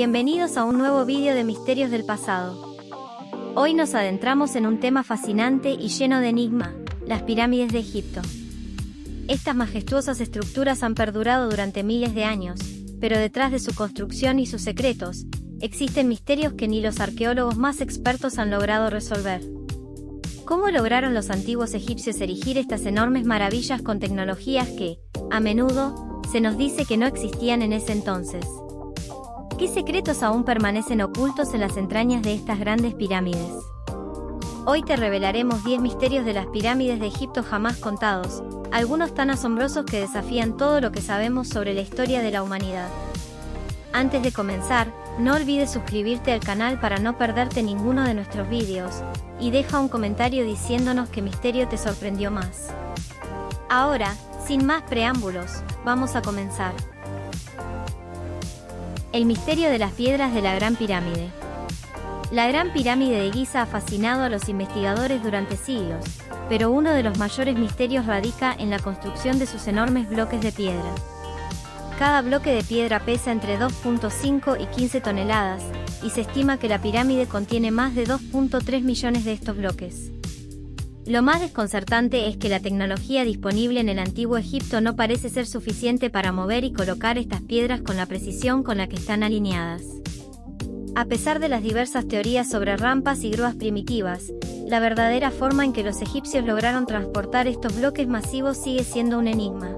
Bienvenidos a un nuevo vídeo de Misterios del Pasado. Hoy nos adentramos en un tema fascinante y lleno de enigma, las pirámides de Egipto. Estas majestuosas estructuras han perdurado durante miles de años, pero detrás de su construcción y sus secretos, existen misterios que ni los arqueólogos más expertos han logrado resolver. ¿Cómo lograron los antiguos egipcios erigir estas enormes maravillas con tecnologías que, a menudo, se nos dice que no existían en ese entonces? ¿Qué secretos aún permanecen ocultos en las entrañas de estas grandes pirámides? Hoy te revelaremos 10 misterios de las pirámides de Egipto jamás contados, algunos tan asombrosos que desafían todo lo que sabemos sobre la historia de la humanidad. Antes de comenzar, no olvides suscribirte al canal para no perderte ninguno de nuestros vídeos, y deja un comentario diciéndonos qué misterio te sorprendió más. Ahora, sin más preámbulos, vamos a comenzar. El misterio de las piedras de la Gran Pirámide. La Gran Pirámide de Giza ha fascinado a los investigadores durante siglos, pero uno de los mayores misterios radica en la construcción de sus enormes bloques de piedra. Cada bloque de piedra pesa entre 2.5 y 15 toneladas, y se estima que la pirámide contiene más de 2.3 millones de estos bloques. Lo más desconcertante es que la tecnología disponible en el antiguo Egipto no parece ser suficiente para mover y colocar estas piedras con la precisión con la que están alineadas. A pesar de las diversas teorías sobre rampas y grúas primitivas, la verdadera forma en que los egipcios lograron transportar estos bloques masivos sigue siendo un enigma.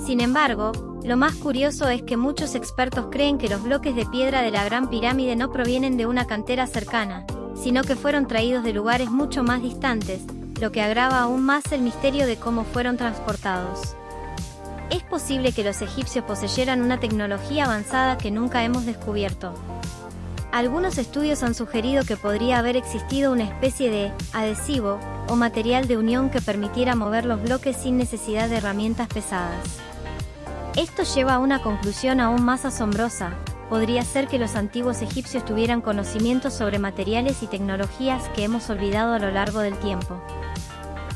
Sin embargo, lo más curioso es que muchos expertos creen que los bloques de piedra de la Gran Pirámide no provienen de una cantera cercana, sino que fueron traídos de lugares mucho más distantes, lo que agrava aún más el misterio de cómo fueron transportados. ¿Es posible que los egipcios poseyeran una tecnología avanzada que nunca hemos descubierto? Algunos estudios han sugerido que podría haber existido una especie de adhesivo o material de unión que permitiera mover los bloques sin necesidad de herramientas pesadas. Esto lleva a una conclusión aún más asombrosa. Podría ser que los antiguos egipcios tuvieran conocimientos sobre materiales y tecnologías que hemos olvidado a lo largo del tiempo.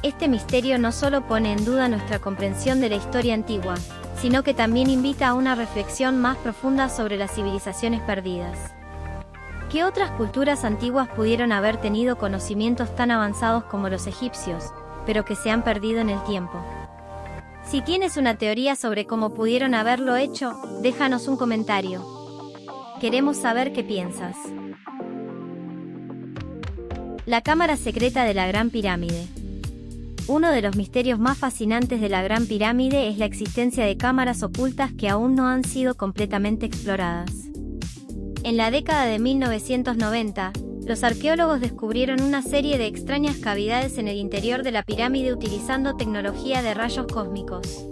Este misterio no solo pone en duda nuestra comprensión de la historia antigua, sino que también invita a una reflexión más profunda sobre las civilizaciones perdidas. ¿Qué otras culturas antiguas pudieron haber tenido conocimientos tan avanzados como los egipcios, pero que se han perdido en el tiempo? Si tienes una teoría sobre cómo pudieron haberlo hecho, déjanos un comentario. Queremos saber qué piensas. La cámara secreta de la Gran Pirámide. Uno de los misterios más fascinantes de la Gran Pirámide es la existencia de cámaras ocultas que aún no han sido completamente exploradas. En la década de 1990, los arqueólogos descubrieron una serie de extrañas cavidades en el interior de la pirámide utilizando tecnología de rayos cósmicos.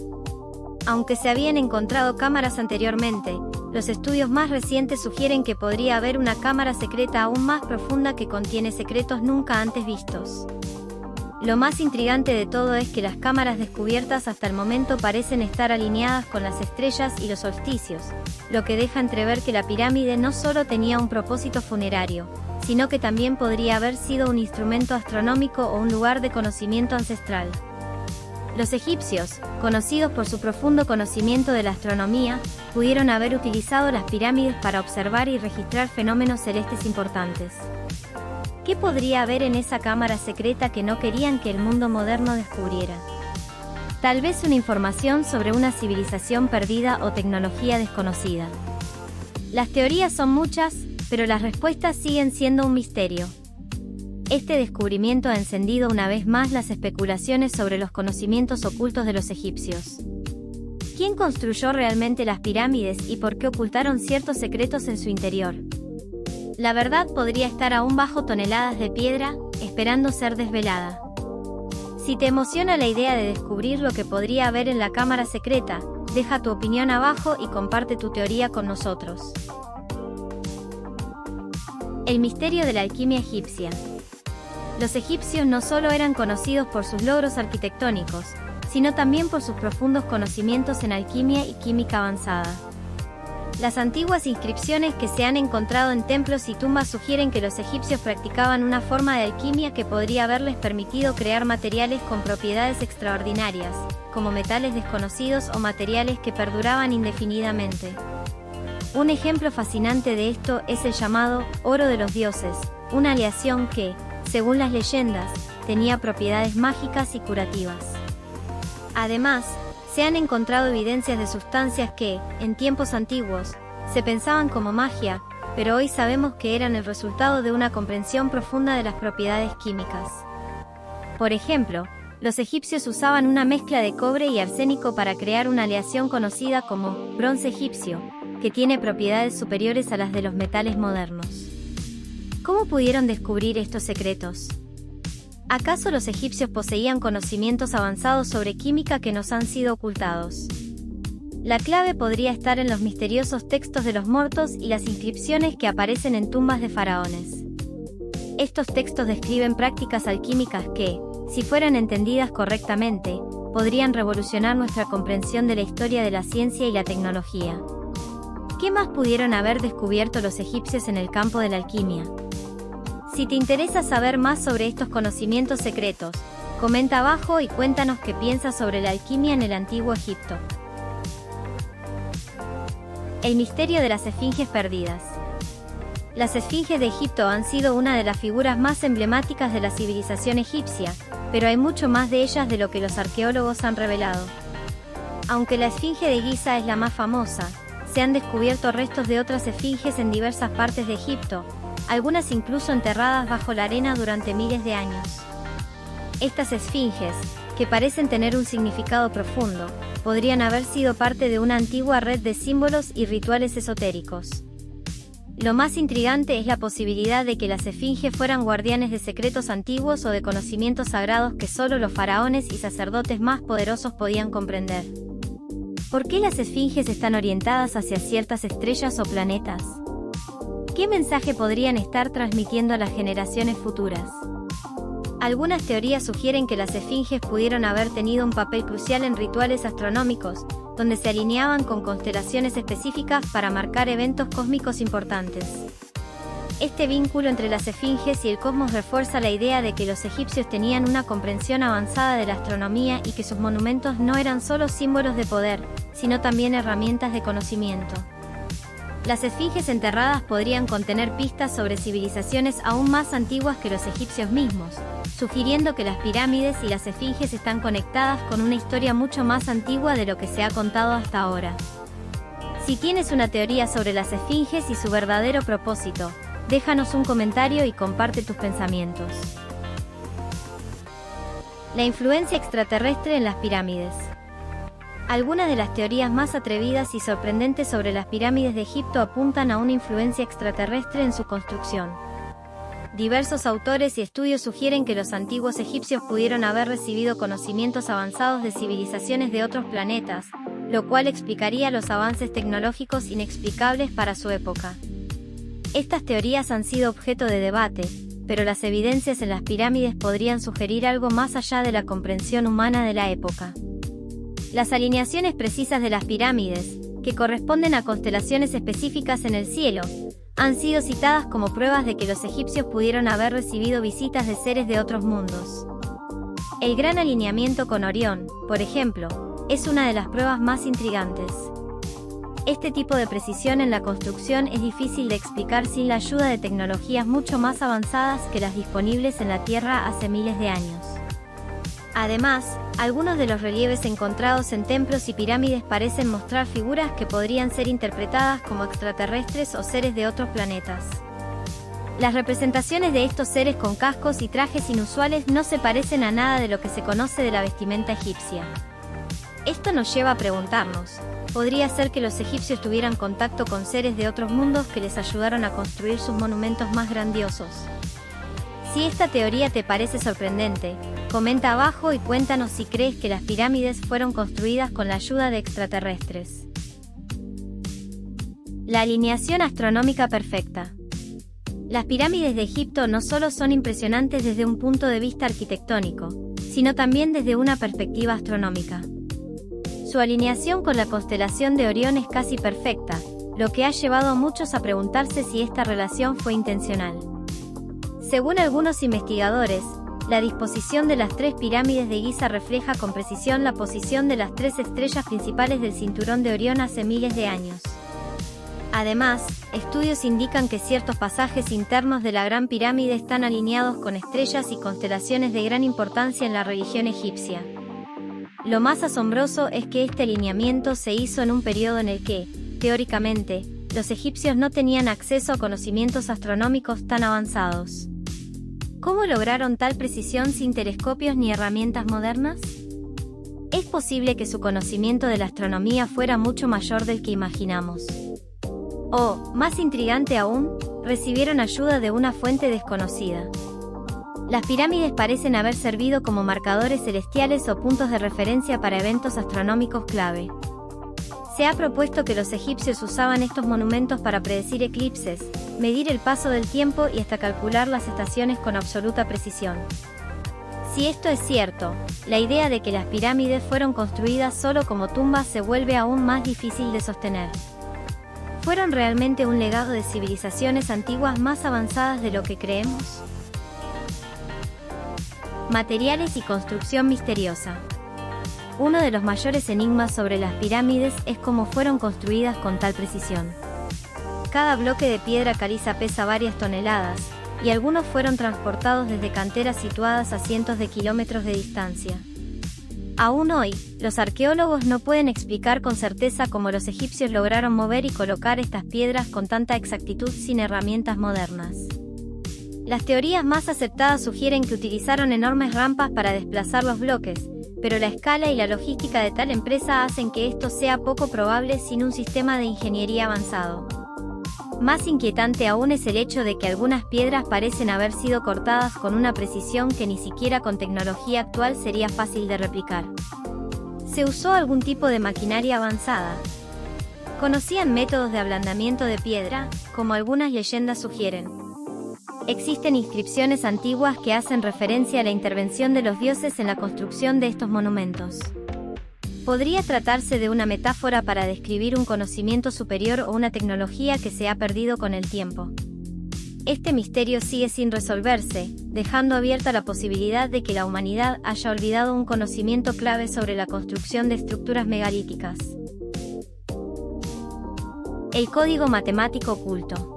Aunque se habían encontrado cámaras anteriormente, los estudios más recientes sugieren que podría haber una cámara secreta aún más profunda que contiene secretos nunca antes vistos. Lo más intrigante de todo es que las cámaras descubiertas hasta el momento parecen estar alineadas con las estrellas y los solsticios, lo que deja entrever que la pirámide no solo tenía un propósito funerario, sino que también podría haber sido un instrumento astronómico o un lugar de conocimiento ancestral. Los egipcios, conocidos por su profundo conocimiento de la astronomía, pudieron haber utilizado las pirámides para observar y registrar fenómenos celestes importantes. ¿Qué podría haber en esa cámara secreta que no querían que el mundo moderno descubriera? Tal vez una información sobre una civilización perdida o tecnología desconocida. Las teorías son muchas, pero las respuestas siguen siendo un misterio. Este descubrimiento ha encendido una vez más las especulaciones sobre los conocimientos ocultos de los egipcios. ¿Quién construyó realmente las pirámides y por qué ocultaron ciertos secretos en su interior? La verdad podría estar aún bajo toneladas de piedra, esperando ser desvelada. Si te emociona la idea de descubrir lo que podría haber en la cámara secreta, deja tu opinión abajo y comparte tu teoría con nosotros. El misterio de la alquimia egipcia. Los egipcios no solo eran conocidos por sus logros arquitectónicos, sino también por sus profundos conocimientos en alquimia y química avanzada. Las antiguas inscripciones que se han encontrado en templos y tumbas sugieren que los egipcios practicaban una forma de alquimia que podría haberles permitido crear materiales con propiedades extraordinarias, como metales desconocidos o materiales que perduraban indefinidamente. Un ejemplo fascinante de esto es el llamado oro de los dioses, una aleación que, según las leyendas, tenía propiedades mágicas y curativas. Además, se han encontrado evidencias de sustancias que, en tiempos antiguos, se pensaban como magia, pero hoy sabemos que eran el resultado de una comprensión profunda de las propiedades químicas. Por ejemplo, los egipcios usaban una mezcla de cobre y arsénico para crear una aleación conocida como bronce egipcio, que tiene propiedades superiores a las de los metales modernos. ¿Cómo pudieron descubrir estos secretos? ¿Acaso los egipcios poseían conocimientos avanzados sobre química que nos han sido ocultados? La clave podría estar en los misteriosos textos de los muertos y las inscripciones que aparecen en tumbas de faraones. Estos textos describen prácticas alquímicas que, si fueran entendidas correctamente, podrían revolucionar nuestra comprensión de la historia de la ciencia y la tecnología. ¿Qué más pudieron haber descubierto los egipcios en el campo de la alquimia? Si te interesa saber más sobre estos conocimientos secretos, comenta abajo y cuéntanos qué piensas sobre la alquimia en el Antiguo Egipto. El misterio de las esfinges perdidas. Las esfinges de Egipto han sido una de las figuras más emblemáticas de la civilización egipcia, pero hay mucho más de ellas de lo que los arqueólogos han revelado. Aunque la esfinge de Giza es la más famosa, se han descubierto restos de otras esfinges en diversas partes de Egipto, algunas incluso enterradas bajo la arena durante miles de años. Estas esfinges, que parecen tener un significado profundo, podrían haber sido parte de una antigua red de símbolos y rituales esotéricos. Lo más intrigante es la posibilidad de que las esfinges fueran guardianes de secretos antiguos o de conocimientos sagrados que solo los faraones y sacerdotes más poderosos podían comprender. ¿Por qué las esfinges están orientadas hacia ciertas estrellas o planetas? ¿Qué mensaje podrían estar transmitiendo a las generaciones futuras? Algunas teorías sugieren que las esfinges pudieron haber tenido un papel crucial en rituales astronómicos, donde se alineaban con constelaciones específicas para marcar eventos cósmicos importantes. Este vínculo entre las esfinges y el cosmos refuerza la idea de que los egipcios tenían una comprensión avanzada de la astronomía y que sus monumentos no eran solo símbolos de poder, sino también herramientas de conocimiento. Las esfinges enterradas podrían contener pistas sobre civilizaciones aún más antiguas que los egipcios mismos, sugiriendo que las pirámides y las esfinges están conectadas con una historia mucho más antigua de lo que se ha contado hasta ahora. Si tienes una teoría sobre las esfinges y su verdadero propósito, déjanos un comentario y comparte tus pensamientos. La influencia extraterrestre en las pirámides. Algunas de las teorías más atrevidas y sorprendentes sobre las pirámides de Egipto apuntan a una influencia extraterrestre en su construcción. Diversos autores y estudios sugieren que los antiguos egipcios pudieron haber recibido conocimientos avanzados de civilizaciones de otros planetas, lo cual explicaría los avances tecnológicos inexplicables para su época. Estas teorías han sido objeto de debate, pero las evidencias en las pirámides podrían sugerir algo más allá de la comprensión humana de la época. Las alineaciones precisas de las pirámides, que corresponden a constelaciones específicas en el cielo, han sido citadas como pruebas de que los egipcios pudieron haber recibido visitas de seres de otros mundos. El gran alineamiento con Orión, por ejemplo, es una de las pruebas más intrigantes. Este tipo de precisión en la construcción es difícil de explicar sin la ayuda de tecnologías mucho más avanzadas que las disponibles en la Tierra hace miles de años. Además, algunos de los relieves encontrados en templos y pirámides parecen mostrar figuras que podrían ser interpretadas como extraterrestres o seres de otros planetas. Las representaciones de estos seres con cascos y trajes inusuales no se parecen a nada de lo que se conoce de la vestimenta egipcia. Esto nos lleva a preguntarnos, ¿podría ser que los egipcios tuvieran contacto con seres de otros mundos que les ayudaron a construir sus monumentos más grandiosos? Si esta teoría te parece sorprendente, comenta abajo y cuéntanos si crees que las pirámides fueron construidas con la ayuda de extraterrestres. La alineación astronómica perfecta. Las pirámides de Egipto no solo son impresionantes desde un punto de vista arquitectónico, sino también desde una perspectiva astronómica. Su alineación con la constelación de Orión es casi perfecta, lo que ha llevado a muchos a preguntarse si esta relación fue intencional. Según algunos investigadores, la disposición de las tres pirámides de Giza refleja con precisión la posición de las tres estrellas principales del cinturón de Orión hace miles de años. Además, estudios indican que ciertos pasajes internos de la Gran Pirámide están alineados con estrellas y constelaciones de gran importancia en la religión egipcia. Lo más asombroso es que este alineamiento se hizo en un periodo en el que, teóricamente, los egipcios no tenían acceso a conocimientos astronómicos tan avanzados. ¿Cómo lograron tal precisión sin telescopios ni herramientas modernas? Es posible que su conocimiento de la astronomía fuera mucho mayor del que imaginamos. O, más intrigante aún, recibieron ayuda de una fuente desconocida. Las pirámides parecen haber servido como marcadores celestiales o puntos de referencia para eventos astronómicos clave. Se ha propuesto que los egipcios usaban estos monumentos para predecir eclipses, medir el paso del tiempo y hasta calcular las estaciones con absoluta precisión. Si esto es cierto, la idea de que las pirámides fueron construidas solo como tumbas se vuelve aún más difícil de sostener. ¿Fueron realmente un legado de civilizaciones antiguas más avanzadas de lo que creemos? Materiales y construcción misteriosa. Uno de los mayores enigmas sobre las pirámides es cómo fueron construidas con tal precisión. Cada bloque de piedra caliza pesa varias toneladas, y algunos fueron transportados desde canteras situadas a cientos de kilómetros de distancia. Aún hoy, los arqueólogos no pueden explicar con certeza cómo los egipcios lograron mover y colocar estas piedras con tanta exactitud sin herramientas modernas. Las teorías más aceptadas sugieren que utilizaron enormes rampas para desplazar los bloques, pero la escala y la logística de tal empresa hacen que esto sea poco probable sin un sistema de ingeniería avanzado. Más inquietante aún es el hecho de que algunas piedras parecen haber sido cortadas con una precisión que ni siquiera con tecnología actual sería fácil de replicar. ¿Se usó algún tipo de maquinaria avanzada? ¿Conocían métodos de ablandamiento de piedra, como algunas leyendas sugieren? Existen inscripciones antiguas que hacen referencia a la intervención de los dioses en la construcción de estos monumentos. ¿Podría tratarse de una metáfora para describir un conocimiento superior o una tecnología que se ha perdido con el tiempo? Este misterio sigue sin resolverse, dejando abierta la posibilidad de que la humanidad haya olvidado un conocimiento clave sobre la construcción de estructuras megalíticas. El código matemático oculto.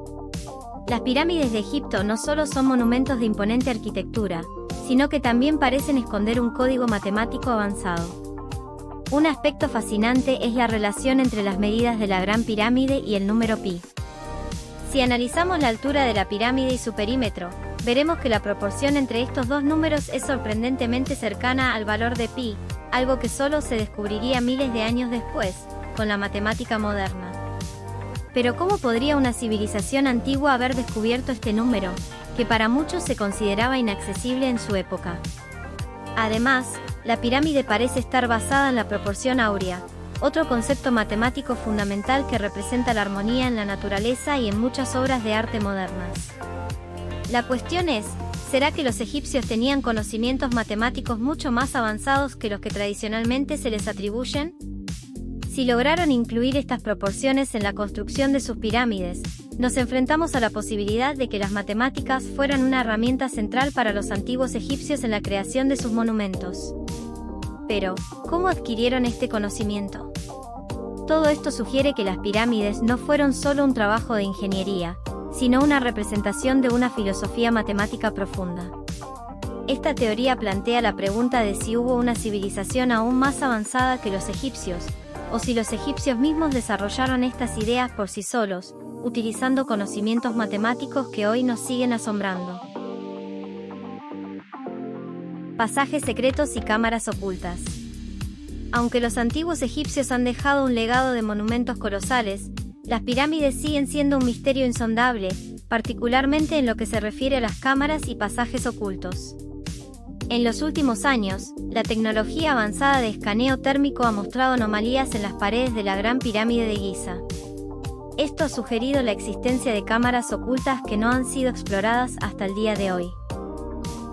Las pirámides de Egipto no solo son monumentos de imponente arquitectura, sino que también parecen esconder un código matemático avanzado. Un aspecto fascinante es la relación entre las medidas de la Gran Pirámide y el número pi. Si analizamos la altura de la pirámide y su perímetro, veremos que la proporción entre estos dos números es sorprendentemente cercana al valor de pi, algo que solo se descubriría miles de años después, con la matemática moderna. Pero ¿cómo podría una civilización antigua haber descubierto este número, que para muchos se consideraba inaccesible en su época? Además, la pirámide parece estar basada en la proporción áurea, otro concepto matemático fundamental que representa la armonía en la naturaleza y en muchas obras de arte modernas. La cuestión es, ¿será que los egipcios tenían conocimientos matemáticos mucho más avanzados que los que tradicionalmente se les atribuyen? Si lograron incluir estas proporciones en la construcción de sus pirámides, nos enfrentamos a la posibilidad de que las matemáticas fueran una herramienta central para los antiguos egipcios en la creación de sus monumentos. Pero, ¿cómo adquirieron este conocimiento? Todo esto sugiere que las pirámides no fueron solo un trabajo de ingeniería, sino una representación de una filosofía matemática profunda. Esta teoría plantea la pregunta de si hubo una civilización aún más avanzada que los egipcios, o si los egipcios mismos desarrollaron estas ideas por sí solos, utilizando conocimientos matemáticos que hoy nos siguen asombrando. Pasajes secretos y cámaras ocultas. Aunque los antiguos egipcios han dejado un legado de monumentos colosales, las pirámides siguen siendo un misterio insondable, particularmente en lo que se refiere a las cámaras y pasajes ocultos. En los últimos años, la tecnología avanzada de escaneo térmico ha mostrado anomalías en las paredes de la Gran Pirámide de Giza. Esto ha sugerido la existencia de cámaras ocultas que no han sido exploradas hasta el día de hoy.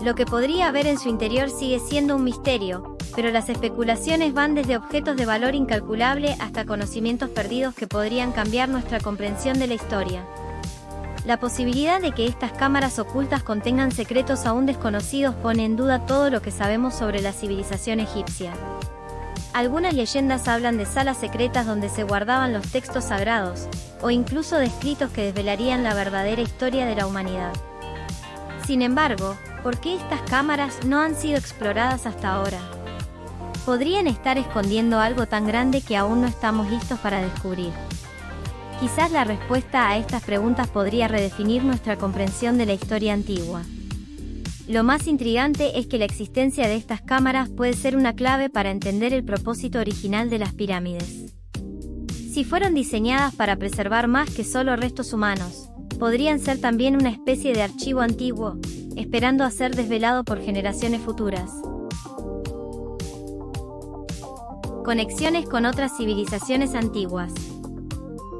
Lo que podría haber en su interior sigue siendo un misterio, pero las especulaciones van desde objetos de valor incalculable hasta conocimientos perdidos que podrían cambiar nuestra comprensión de la historia. La posibilidad de que estas cámaras ocultas contengan secretos aún desconocidos pone en duda todo lo que sabemos sobre la civilización egipcia. Algunas leyendas hablan de salas secretas donde se guardaban los textos sagrados, o incluso de escritos que desvelarían la verdadera historia de la humanidad. Sin embargo, ¿por qué estas cámaras no han sido exploradas hasta ahora? Podrían estar escondiendo algo tan grande que aún no estamos listos para descubrir. Quizás la respuesta a estas preguntas podría redefinir nuestra comprensión de la historia antigua. Lo más intrigante es que la existencia de estas cámaras puede ser una clave para entender el propósito original de las pirámides. Si fueron diseñadas para preservar más que solo restos humanos, podrían ser también una especie de archivo antiguo, esperando a ser desvelado por generaciones futuras. Conexiones con otras civilizaciones antiguas.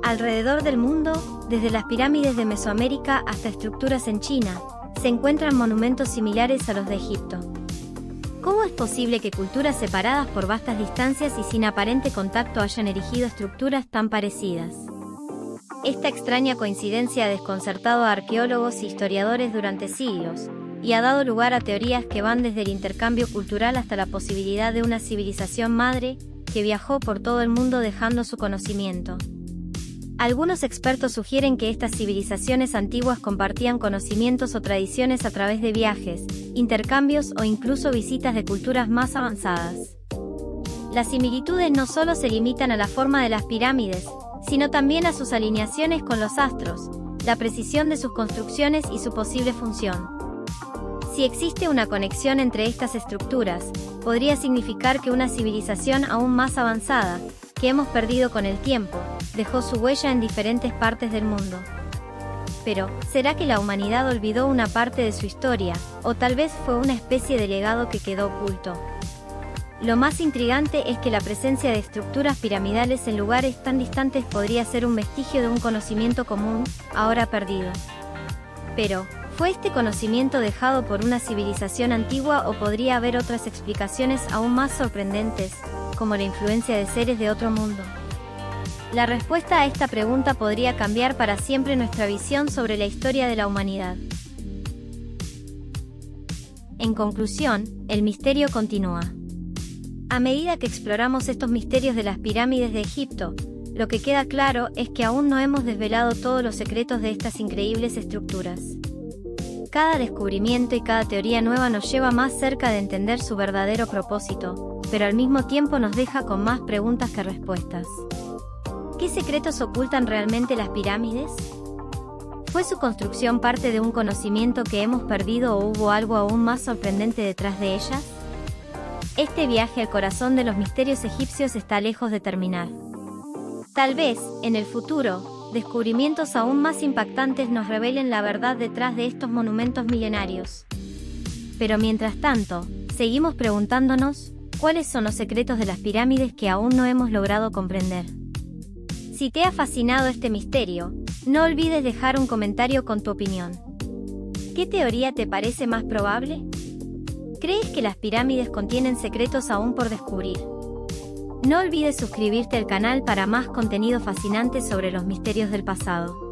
Alrededor del mundo, desde las pirámides de Mesoamérica hasta estructuras en China, se encuentran monumentos similares a los de Egipto. ¿Cómo es posible que culturas separadas por vastas distancias y sin aparente contacto hayan erigido estructuras tan parecidas? Esta extraña coincidencia ha desconcertado a arqueólogos e historiadores durante siglos, y ha dado lugar a teorías que van desde el intercambio cultural hasta la posibilidad de una civilización madre, que viajó por todo el mundo dejando su conocimiento. Algunos expertos sugieren que estas civilizaciones antiguas compartían conocimientos o tradiciones a través de viajes, intercambios o incluso visitas de culturas más avanzadas. Las similitudes no solo se limitan a la forma de las pirámides, sino también a sus alineaciones con los astros, la precisión de sus construcciones y su posible función. Si existe una conexión entre estas estructuras, podría significar que una civilización aún más avanzada, que hemos perdido con el tiempo, dejó su huella en diferentes partes del mundo. Pero, ¿será que la humanidad olvidó una parte de su historia, o tal vez fue una especie de legado que quedó oculto? Lo más intrigante es que la presencia de estructuras piramidales en lugares tan distantes podría ser un vestigio de un conocimiento común, ahora perdido. Pero, ¿fue este conocimiento dejado por una civilización antigua o podría haber otras explicaciones aún más sorprendentes, como la influencia de seres de otro mundo? La respuesta a esta pregunta podría cambiar para siempre nuestra visión sobre la historia de la humanidad. En conclusión, el misterio continúa. A medida que exploramos estos misterios de las pirámides de Egipto, lo que queda claro es que aún no hemos desvelado todos los secretos de estas increíbles estructuras. Cada descubrimiento y cada teoría nueva nos lleva más cerca de entender su verdadero propósito, pero al mismo tiempo nos deja con más preguntas que respuestas. ¿Qué secretos ocultan realmente las pirámides? ¿Fue su construcción parte de un conocimiento que hemos perdido o hubo algo aún más sorprendente detrás de ellas? Este viaje al corazón de los misterios egipcios está lejos de terminar. Tal vez, en el futuro, descubrimientos aún más impactantes nos revelen la verdad detrás de estos monumentos milenarios. Pero mientras tanto, seguimos preguntándonos, ¿cuáles son los secretos de las pirámides que aún no hemos logrado comprender? Si te ha fascinado este misterio, no olvides dejar un comentario con tu opinión. ¿Qué teoría te parece más probable? ¿Crees que las pirámides contienen secretos aún por descubrir? No olvides suscribirte al canal para más contenido fascinante sobre los misterios del pasado.